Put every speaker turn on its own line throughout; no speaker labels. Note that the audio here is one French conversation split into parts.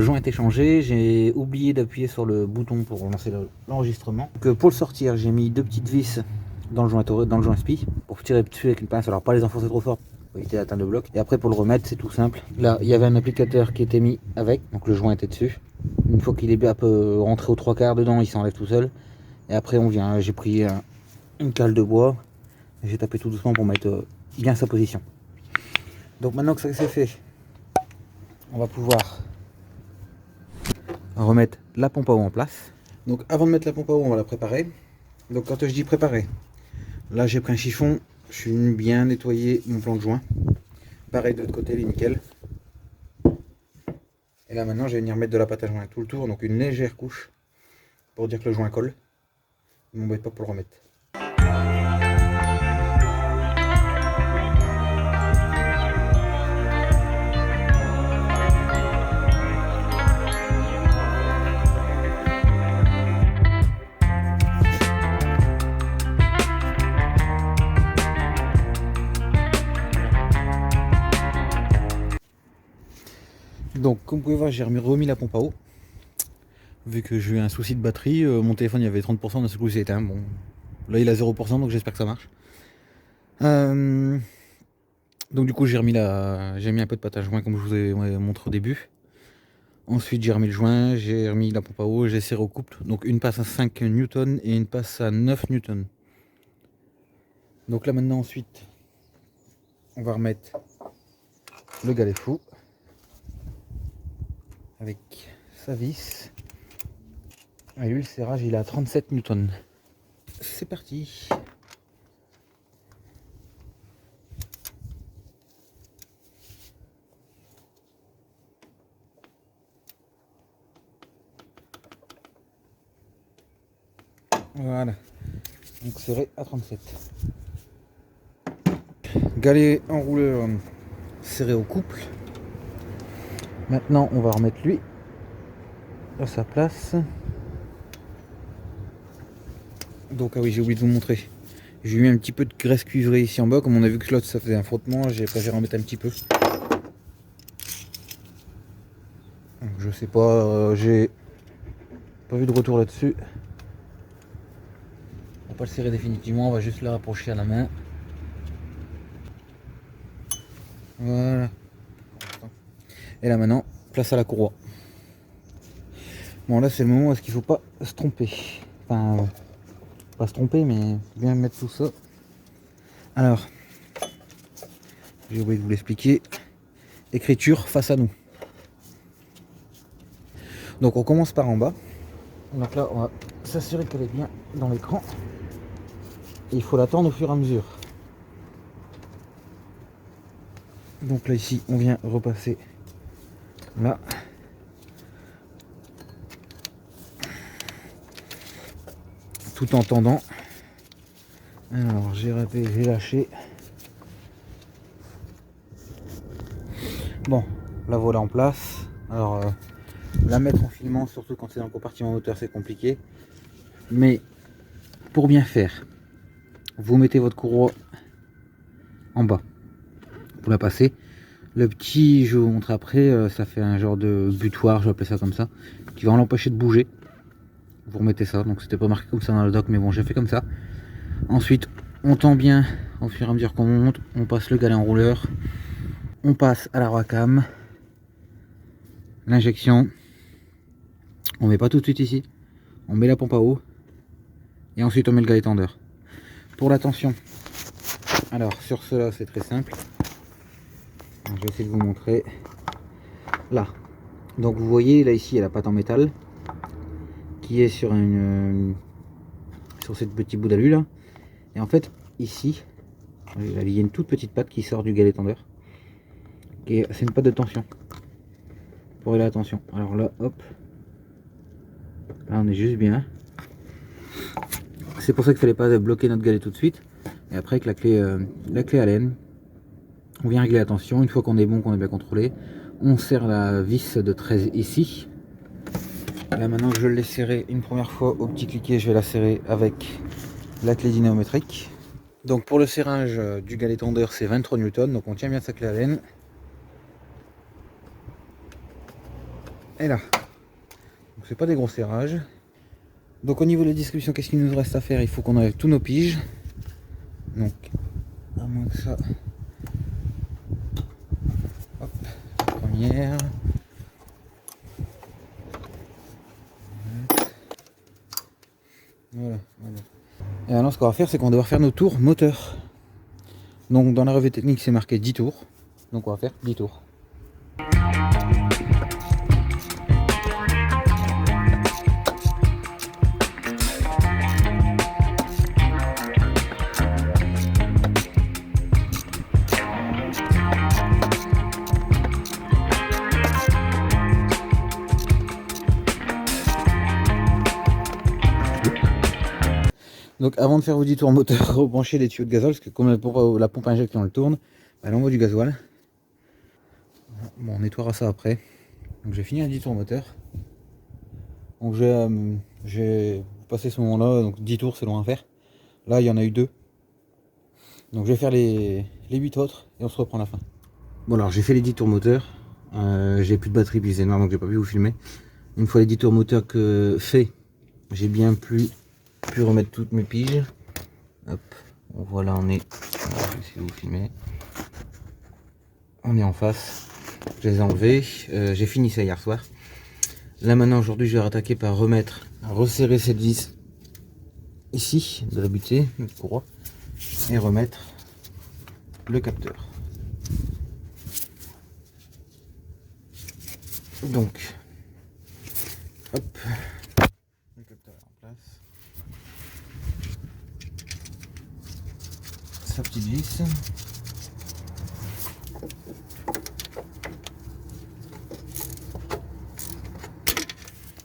le joint a été changé, j'ai oublié d'appuyer sur le bouton pour lancer l'enregistrement. Pour le sortir, j'ai mis 2 petites vis dans le joint SPI pour tirer dessus avec une pince, alors pas les enfoncer trop fort pour éviter d'atteindre le bloc. Et après pour le remettre, c'est tout simple. Là, il y avait un applicateur qui était mis avec, donc le joint était dessus. Une fois qu'il est un peu rentré aux 3/4 dedans, il s'enlève tout seul. Et après on vient, j'ai pris une cale de bois, et j'ai tapé tout doucement pour mettre bien sa position. Donc maintenant que ça c'est fait, on va pouvoir remettre la pompe à eau en place. Donc avant de mettre la pompe à eau, on va la préparer. Donc quand je dis préparer, là j'ai pris un chiffon, je suis bien nettoyé mon plan de joint. Pareil de l'autre côté, il est nickel. Et là maintenant je vais venir mettre de la pâte à joint tout le tour, donc une légère couche pour dire que le joint colle. Ne m'embête pas pour le remettre. Donc comme vous pouvez voir, j'ai remis la pompe à eau. Vu que j'ai eu un souci de batterie, mon téléphone il y avait 30%, d'un seul coup il s'est éteint. Bon, là il a 0%, donc j'espère que ça marche. Donc du coup j'ai mis un peu de pâte à joint comme je vous ai montré au début. Ensuite j'ai remis le joint, j'ai remis la pompe à eau, j'ai serré au couple. Donc une passe à 5 Newton et une passe à 9 Newton. Donc là maintenant ensuite on va remettre le galet fou avec sa vis. Et lui le serrage il est à 37 Newton. C'est parti. Voilà, donc serré à 37. Galet enrouleur serré au couple. Maintenant on va remettre lui à sa place. Donc ah oui, j'ai oublié de vous montrer. J'ai mis un petit peu de graisse cuivrée ici en bas. Comme on a vu que l'autre ça faisait un frottement, j'ai préféré en mettre un petit peu. Donc, je sais pas, j'ai pas vu de retour là-dessus. On va pas le serrer définitivement, on va juste le rapprocher à la main. Voilà. Et là maintenant, place à la courroie. Bon là c'est le moment où est-ce qu'il faut pas se tromper. Enfin, pas se tromper, mais bien mettre tout ça. Alors, j'ai oublié de vous l'expliquer. Écriture face à nous. Donc on commence par en bas. Donc là on va s'assurer qu'elle est bien dans l'écran. Et il faut l'attendre au fur et à mesure. Donc là ici on vient repasser là. Tout en tendant. Alors j'ai raté, j'ai lâché. Bon, la voilà en place. Alors la mettre en filament, surtout quand c'est dans le compartiment moteur, c'est compliqué. Mais pour bien faire, vous mettez votre courroie en bas pour la passer. Le petit, je vous montre après, ça fait un genre de butoir, je vais appeler ça comme ça, qui va l'empêcher de bouger. Vous remettez ça, donc c'était pas marqué comme ça dans le doc, mais bon, j'ai fait comme ça. Ensuite, on tend bien au fur et à mesure qu'on monte, on passe le galet enrouleur, on passe à la Racam, l'injection, on met pas tout de suite ici, on met la pompe à eau, et ensuite on met le galet tendeur. Pour la tension, alors sur cela c'est très simple, je vais essayer de vous montrer, là, donc vous voyez là ici il y a la patte en métal, qui est sur sur cette petit bout d'alu là, et en fait ici, il y a une toute petite patte qui sort du galet tendeur. C'est une patte de tension pour régler la tension. Alors là, hop, là on est juste bien. C'est pour ça qu'il fallait pas bloquer notre galet tout de suite. Et après avec la clé Allen, on vient régler la tension. Une fois qu'on est bon, qu'on est bien contrôlé, on serre la vis de 13 ici. Là maintenant que je l'ai serré une première fois au petit cliquet, je vais la serrer avec la clé dynamométrique. Donc pour le serrage du galet tendeur, c'est 23 Newton, donc on tient bien sa clé Allen. Et là. Donc c'est pas des gros serrages. Donc au niveau de la distribution, qu'est-ce qu'il nous reste à faire? Il faut qu'on enlève tous nos piges. Donc à moins que ça. Hop, première. Voilà. Et maintenant ce qu'on va faire, c'est qu'on va devoir faire nos tours moteurs. Donc dans la revue technique c'est marqué 10 tours. Donc on va faire 10 tours. Donc avant de faire vos 10 tours moteur, rebranchez les tuyaux de gasoil, parce que comme la pompe à injection elle tourne, elle envoie du gasoil. Bon, on nettoiera ça après. Donc j'ai fini les 10 tours moteur. Donc j'ai passé ce moment-là, donc 10 tours c'est long à faire. Là il y en a eu 2. Donc je vais faire les 8 autres et on se reprend à la fin. Bon alors j'ai fait les 10 tours moteur. J'ai plus de batterie puis c'est noir donc j'ai pas pu vous filmer. Une fois les 10 tours moteur fait, j'ai bien pu remettre toutes mes piges. Hop, voilà on est. Je vais essayer de vous filmer. On est en face. Je les ai enlevés. J'ai fini ça hier soir. Là maintenant aujourd'hui je vais attaquer par resserrer cette vis ici de la butée, le courroie, et remettre le capteur. Donc, hop, le capteur est en place. Sa petite vis.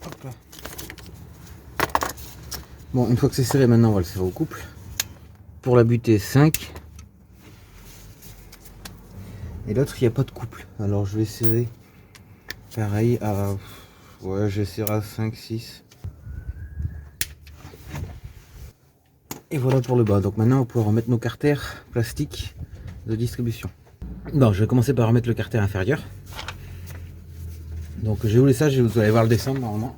Hop là. Bon, une fois que c'est serré, maintenant on va le serrer au couple. Pour la butée 5. Et l'autre, il n'y a pas de couple. Alors je vais serrer pareil à... Ouais, je vais serrer à 5, 6. Et voilà pour le bas. Donc maintenant on va pouvoir remettre nos carters plastiques de distribution. Bon, je vais commencer par remettre le carter inférieur. Donc j'ai voulu ça, vous allez voir le descendre normalement.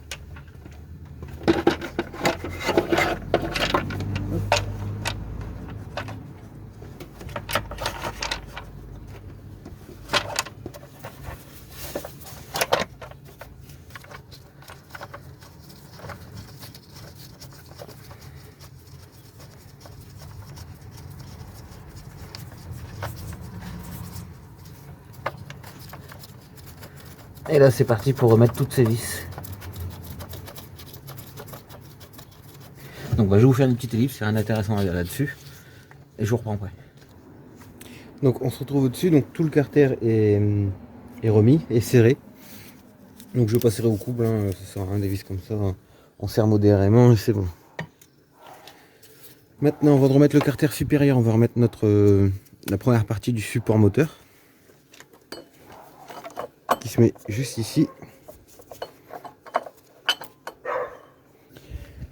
Et là c'est parti pour remettre toutes ces vis. Donc je vais vous faire une petite ellipse, c'est rien d'intéressant à dire là-dessus. Et je vous reprends après. Donc on se retrouve au-dessus, donc tout le carter est remis, est serré. Donc je vais pas serrer au couple, hein, ça sert à rien des vis comme ça. On serre modérément et c'est bon. Maintenant avant de remettre le carter supérieur, on va remettre la première partie du support moteur. Qui se met juste ici.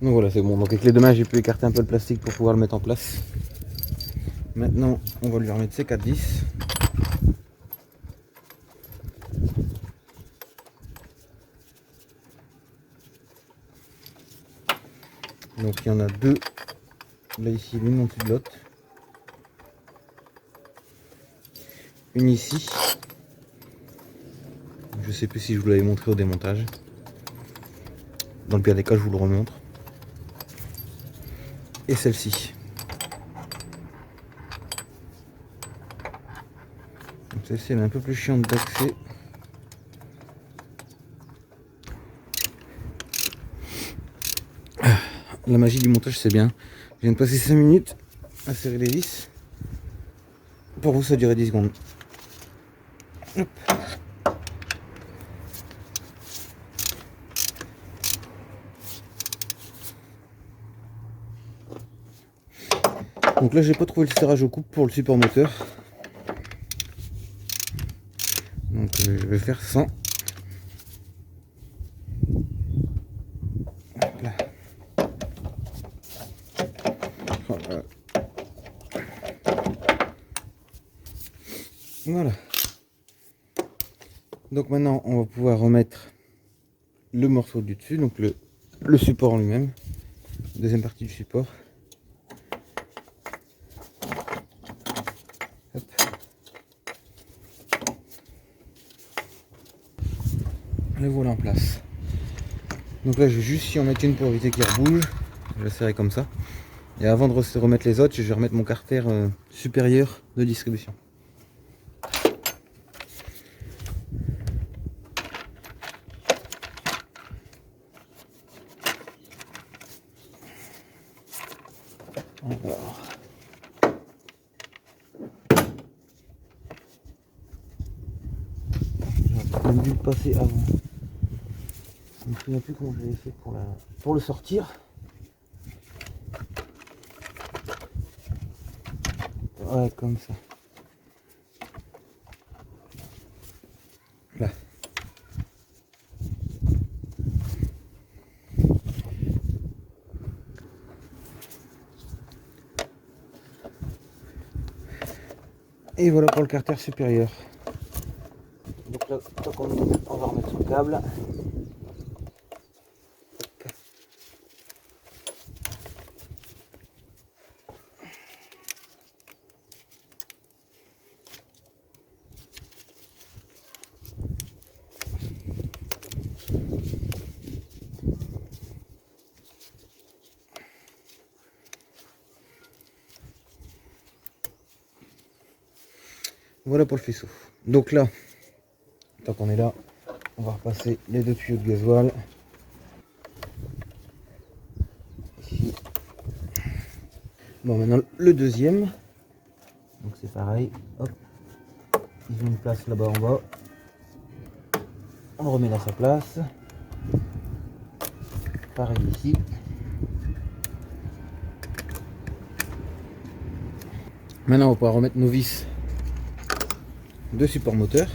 Donc voilà, c'est bon. Donc avec les deux mains, j'ai pu écarter un peu le plastique pour pouvoir le mettre en place. Maintenant, on va lui remettre ses 4-10. Donc il y en a deux. Là ici, l'une en dessous de l'autre. Une ici. Je sais plus si je vous l'avais montré au démontage. Dans le pire des cas, je vous le remontre. Et celle-ci. Celle-ci elle est un peu plus chiante d'accès. La magie du montage c'est bien. Je viens de passer 5 minutes à serrer les vis. Pour vous ça durait 10 secondes. Hop. Donc là j'ai pas trouvé le serrage au couple pour le support moteur. Donc je vais faire 100. Là. Voilà. Voilà. Donc maintenant on va pouvoir remettre le morceau du dessus, donc le support en lui-même, deuxième partie du support. Hop. Le voilà en place. Donc là je vais juste y en mettre une pour éviter qu'il rebouge. Je la serrer comme ça. Et avant de remettre les autres, je vais remettre mon carter supérieur de distribution. Alors. J'aurais dû le passer avant. Je me souviens plus comment j'avais fait pour le sortir. Ouais, comme ça. Là. Et voilà pour le carter supérieur. Donc là, on va remettre son câble. Voilà pour le faisceau. Donc là, tant qu'on est là, on va repasser les deux tuyaux de gasoil. Ici. Bon, maintenant le deuxième. Donc c'est pareil. Hop. Ils ont une place là-bas en bas. On le remet dans sa place. Pareil ici. Maintenant on va pouvoir remettre nos vis de support moteur.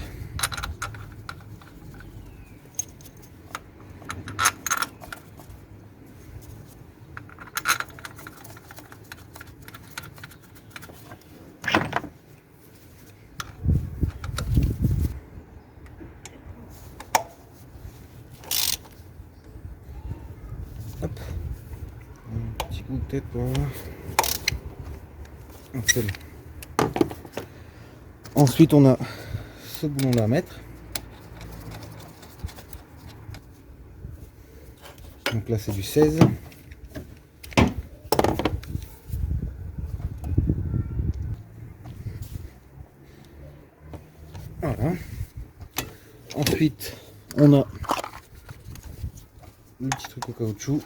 Hop. Un petit coup de tête pour voir. Ensuite on a ce boulon là à mettre. Donc là c'est du 16. Voilà. Ensuite on a le petit truc au caoutchouc.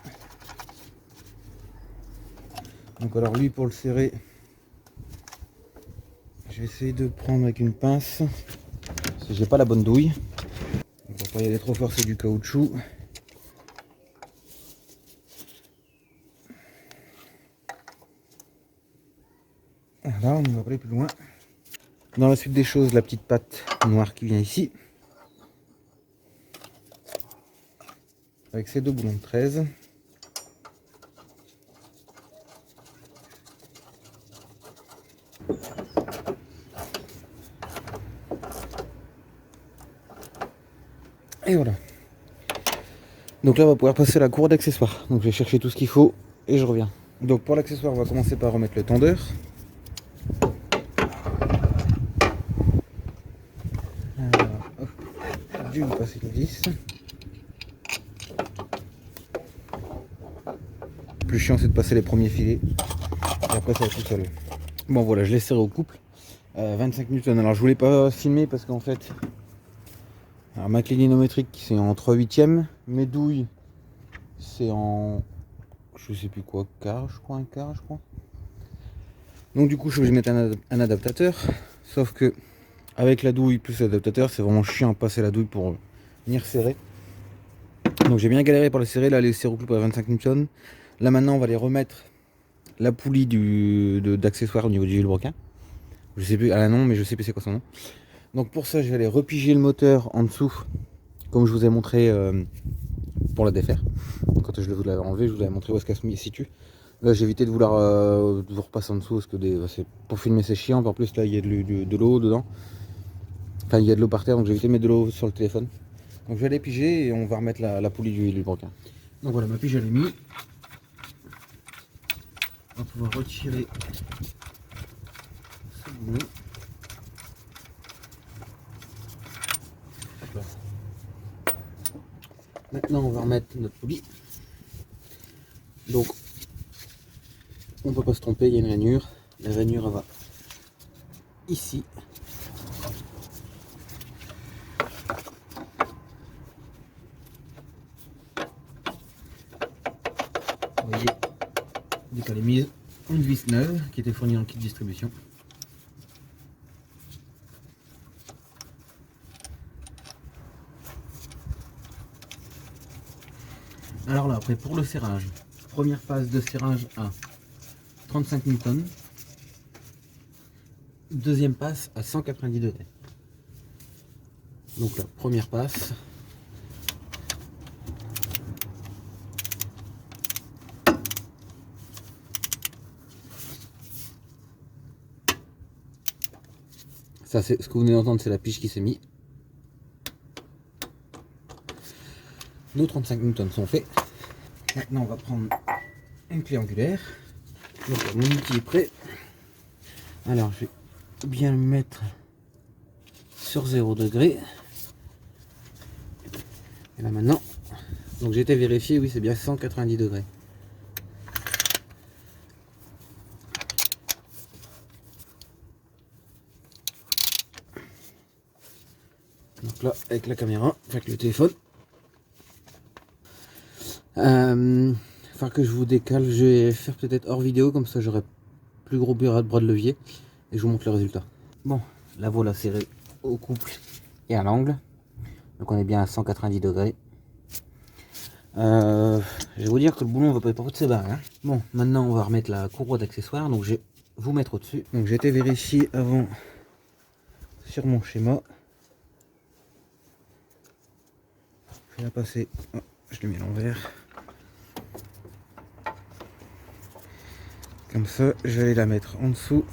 Donc alors lui pour le serrer, je vais essayer de prendre avec une pince parce que j'ai pas la bonne douille. Donc pour pas y aller trop fort, c'est du caoutchouc. Voilà, on va pas aller plus loin. Dans la suite des choses, la petite patte noire qui vient ici. Avec ces deux boulons de 13. Et voilà. Donc là on va pouvoir passer à la cour d'accessoires. Donc je vais chercher tout ce qu'il faut et je reviens. Donc pour l'accessoire on va commencer par remettre le tendeur. J'ai dû passer le vis. Le plus chiant c'est de passer les premiers filets. Et après ça va tout seul. Bon voilà, je l'ai serré au couple. 25 Newton. Alors je voulais pas filmer parce qu'en fait, alors ma clinométrique c'est en 3/8, mes douilles c'est en je sais plus quoi, quart je crois, un quart je crois. Donc du coup je vais mettre un adaptateur, sauf que avec la douille plus l'adaptateur c'est vraiment chiant à passer la douille pour venir serrer. Donc j'ai bien galéré pour les serrer, là les serrocloupes à 25 Newton. Là maintenant on va les remettre la poulie d'accessoires au niveau du vilebrequin. Je sais plus, elle a un nom mais je sais plus c'est quoi son nom. Donc pour ça je vais aller repiger le moteur en dessous, comme je vous ai montré pour la défaire. Quand je vous l'avais enlevé, je vous avais montré où est-ce qu'elle se situe. Là j'ai évité de vouloir de vous repasser en dessous parce que pour filmer c'est chiant. En plus là il y a de l'eau dedans. Enfin il y a de l'eau par terre donc j'ai évité de mettre de l'eau sur le téléphone. Donc je vais aller piger et on va remettre la poulie du vilebrequin. Donc voilà, ma pige elle est mise. On va pouvoir retirer ce boulon. Maintenant on va remettre notre poulie. Donc on ne peut pas se tromper, il y a une rainure. La rainure elle va ici. Vous voyez, dès qu'elle est mise, une vis neuve qui était fournie en kit distribution. Alors là, après pour le serrage, première phase de serrage à 35 Newton, deuxième passe à 190 degrés. Donc la première passe. Ça, c'est ce que vous venez d'entendre, c'est la pige qui s'est mise. Nos 35 Newton sont faits. Maintenant, on va prendre une clé angulaire. Donc, mon outil est prêt. Alors, je vais bien le mettre sur 0 degré. Et là maintenant, donc j'ai été vérifié, oui, c'est bien 190 degrés. Donc là, avec la caméra, avec le téléphone. Enfin que je vous décale, je vais faire peut-être hors vidéo, comme ça j'aurai plus gros bras de levier et je vous montre le résultat. Bon, la voilà serrée au couple et à l'angle. Donc on est bien à 190 degrés. Je vais vous dire que le boulon va pas être de ses barres. Hein. Bon, maintenant on va remettre la courroie d'accessoires. Donc je vais vous mettre au-dessus. Donc j'ai été vérifié avant sur mon schéma. Je vais la passer. Oh, je le mets à l'envers. Comme ça, je vais aller la mettre en dessous.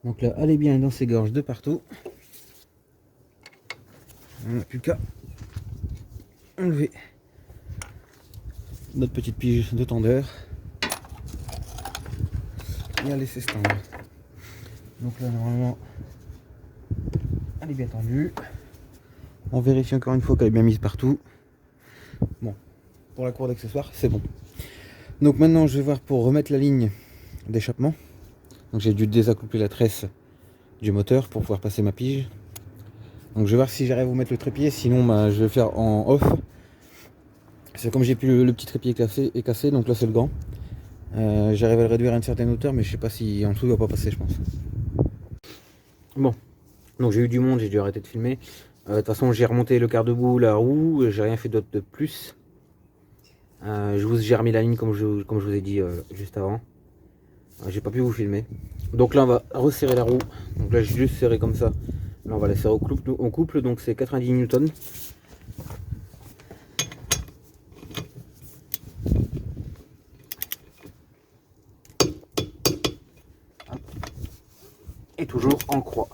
Donc là, elle est bien dans ses gorges de partout. On n'a plus qu'à enlever notre petite pige de tendeur et la laisser se tendre. Donc là, normalement, elle est bien tendue. On vérifie encore une fois qu'elle est bien mise partout. Bon, pour la courroie d'accessoires, c'est bon. Donc maintenant, je vais voir pour remettre la ligne d'échappement. Donc j'ai dû désaccoupler la tresse du moteur pour pouvoir passer ma pige. Donc je vais voir si j'arrive à vous mettre le trépied, sinon bah, je vais le faire en off. C'est comme j'ai plus le petit trépied est cassé, donc là c'est le gant. J'arrive à le réduire à une certaine hauteur, mais je sais pas si en dessous il va pas passer, je pense. Bon, donc j'ai eu du monde, j'ai dû arrêter de filmer. De toute façon j'ai remonté le quart debout, la roue, j'ai rien fait d'autre de plus. J'ai remis la ligne comme je vous ai dit juste avant. J'ai pas pu vous filmer. Donc là on va resserrer la roue. Donc là j'ai juste serré comme ça. Là on va la serrer au couple, donc c'est 90 Newton. Et toujours en croix.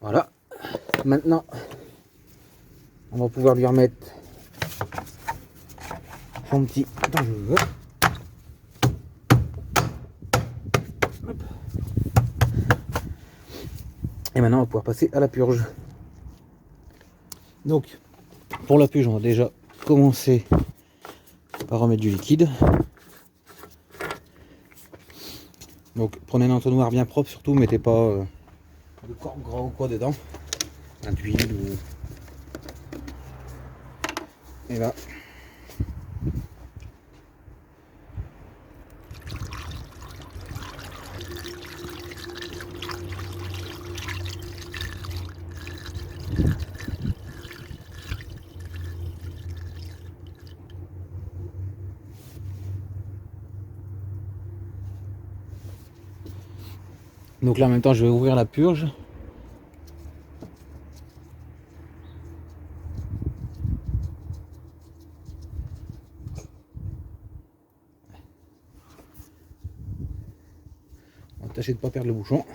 Voilà. Maintenant, on va pouvoir lui remettre son petit dangereux. Et maintenant, on va pouvoir passer à la purge. Donc, pour la purge, on va déjà commencer par remettre du liquide. Donc, prenez un entonnoir bien propre, surtout, mettez pas de corps gras ou quoi dedans. D'huile ou... Et là. Donc là en même temps je vais ouvrir la purge. On va tâcher de ne pas perdre le bouchon.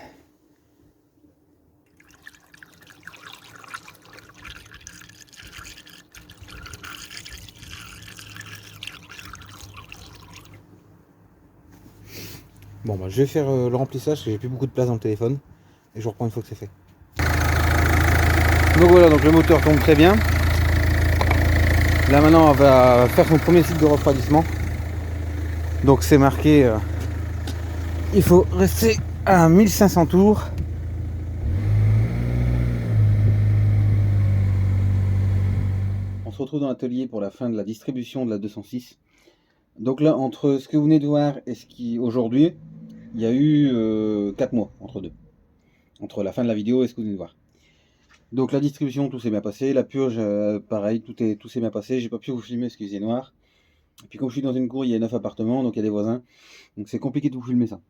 Bon bah je vais faire le remplissage parce que j'ai plus beaucoup de place dans le téléphone. Et je vous reprends une fois que c'est fait. Donc voilà, donc le moteur tombe très bien. Là maintenant on va faire son premier cycle de refroidissement. Donc c'est marqué, il faut rester à 1500 tours. On se retrouve dans l'atelier pour la fin de la distribution de la 206. Donc là, entre ce que vous venez de voir et ce qui aujourd'hui, il y a eu 4 mois entre deux. Entre la fin de la vidéo et ce que vous venez de voir. Donc la distribution, tout s'est bien passé. La purge, pareil, tout s'est bien passé. J'ai pas pu vous filmer parce qu'il faisait noir. Et puis comme je suis dans une cour, il y a 9 appartements, donc il y a des voisins. Donc c'est compliqué de vous filmer ça.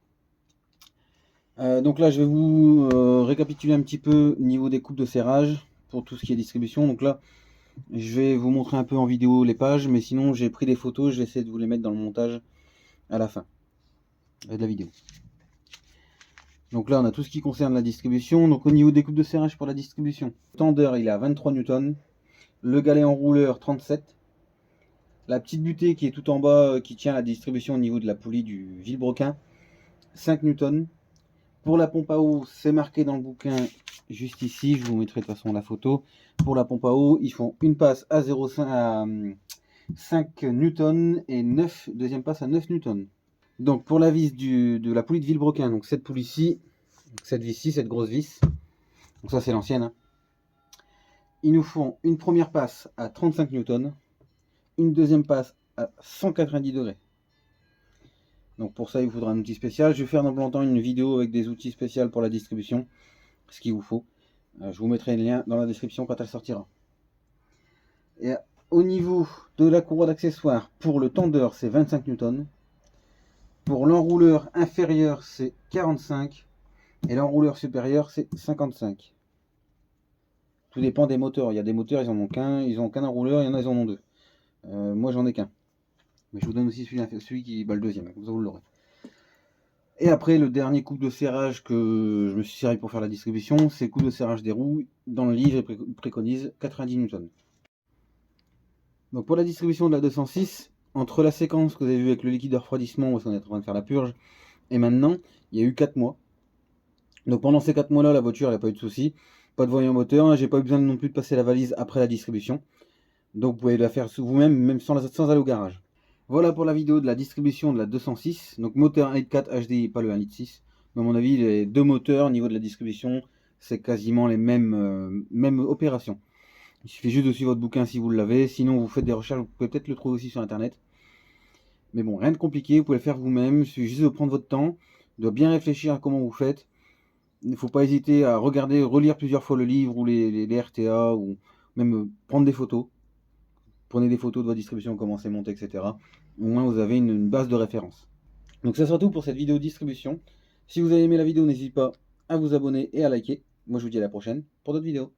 Donc là, je vais vous récapituler un petit peu au niveau des coupes de serrage pour tout ce qui est distribution. Donc là, je vais vous montrer un peu en vidéo les pages, mais sinon j'ai pris des photos, je vais essayer de vous les mettre dans le montage à la fin de la vidéo. Donc là, on a tout ce qui concerne la distribution. Donc au niveau des coupes de serrage pour la distribution, le tendeur il est à 23 Newton, le galet enrouleur 37, la petite butée qui est tout en bas qui tient la distribution au niveau de la poulie du Villebrequin 5 Newton. Pour la pompe à eau, c'est marqué dans le bouquin juste ici, je vous mettrai de toute façon la photo. Pour la pompe à eau, ils font une passe à 0,5 à 5 Newton et 9, deuxième passe à 9 Newton. Donc pour la vis de la poulie de Villebrequin, donc cette poulie-ci, cette vis-ci, cette grosse vis, donc ça c'est l'ancienne, hein. Ils nous font une première passe à 35 Newton, une deuxième passe à 190 degrés. Donc pour ça il vous faudra un outil spécial. Je vais faire dans le temps une vidéo avec des outils spéciaux pour la distribution, ce qu'il vous faut. Je vous mettrai le lien dans la description quand elle sortira. Et au niveau de la courroie d'accessoires, pour le tendeur c'est 25 Newton. Pour l'enrouleur inférieur c'est 45 et l'enrouleur supérieur c'est 55. Tout dépend des moteurs. Il y a des moteurs, ils en ont qu'un, ils ont qu'un enrouleur, il y en a, ils en ont deux. Moi j'en ai qu'un. Mais je vous donne aussi celui qui bat le deuxième, comme ça vous l'aurez. Et après, le dernier coupe de serrage que je me suis servi pour faire la distribution, c'est le coupe de serrage des roues. Dans le livre, il préconise 90 Newton. Donc pour la distribution de la 206, entre la séquence que vous avez vue avec le liquide de refroidissement, parce qu'on est en train de faire la purge, et maintenant, il y a eu 4 mois. Donc pendant ces 4 mois-là, la voiture n'a pas eu de soucis. Pas de voyant moteur, hein, j'ai pas eu besoin non plus de passer la valise après la distribution. Donc vous pouvez la faire vous-même, même sans aller au garage. Voilà pour la vidéo de la distribution de la 206. Donc moteur 1.4 HDI, pas le 1.6 litre. Mais à mon avis, les deux moteurs au niveau de la distribution, c'est quasiment les mêmes opérations. Il suffit juste de suivre votre bouquin si vous l'avez. Sinon, vous faites des recherches, vous pouvez peut-être le trouver aussi sur internet. Mais bon, rien de compliqué, vous pouvez le faire vous-même. Il suffit juste de prendre votre temps, de bien réfléchir à comment vous faites. Il ne faut pas hésiter à regarder, relire plusieurs fois le livre ou les RTA, ou même prendre des photos. Prenez des photos de votre distribution, comment c'est monté, etc. Au moins vous avez une base de référence. Donc ça sera tout pour cette vidéo distribution. Si vous avez aimé la vidéo, n'hésitez pas à vous abonner et à liker. Moi je vous dis à la prochaine pour d'autres vidéos.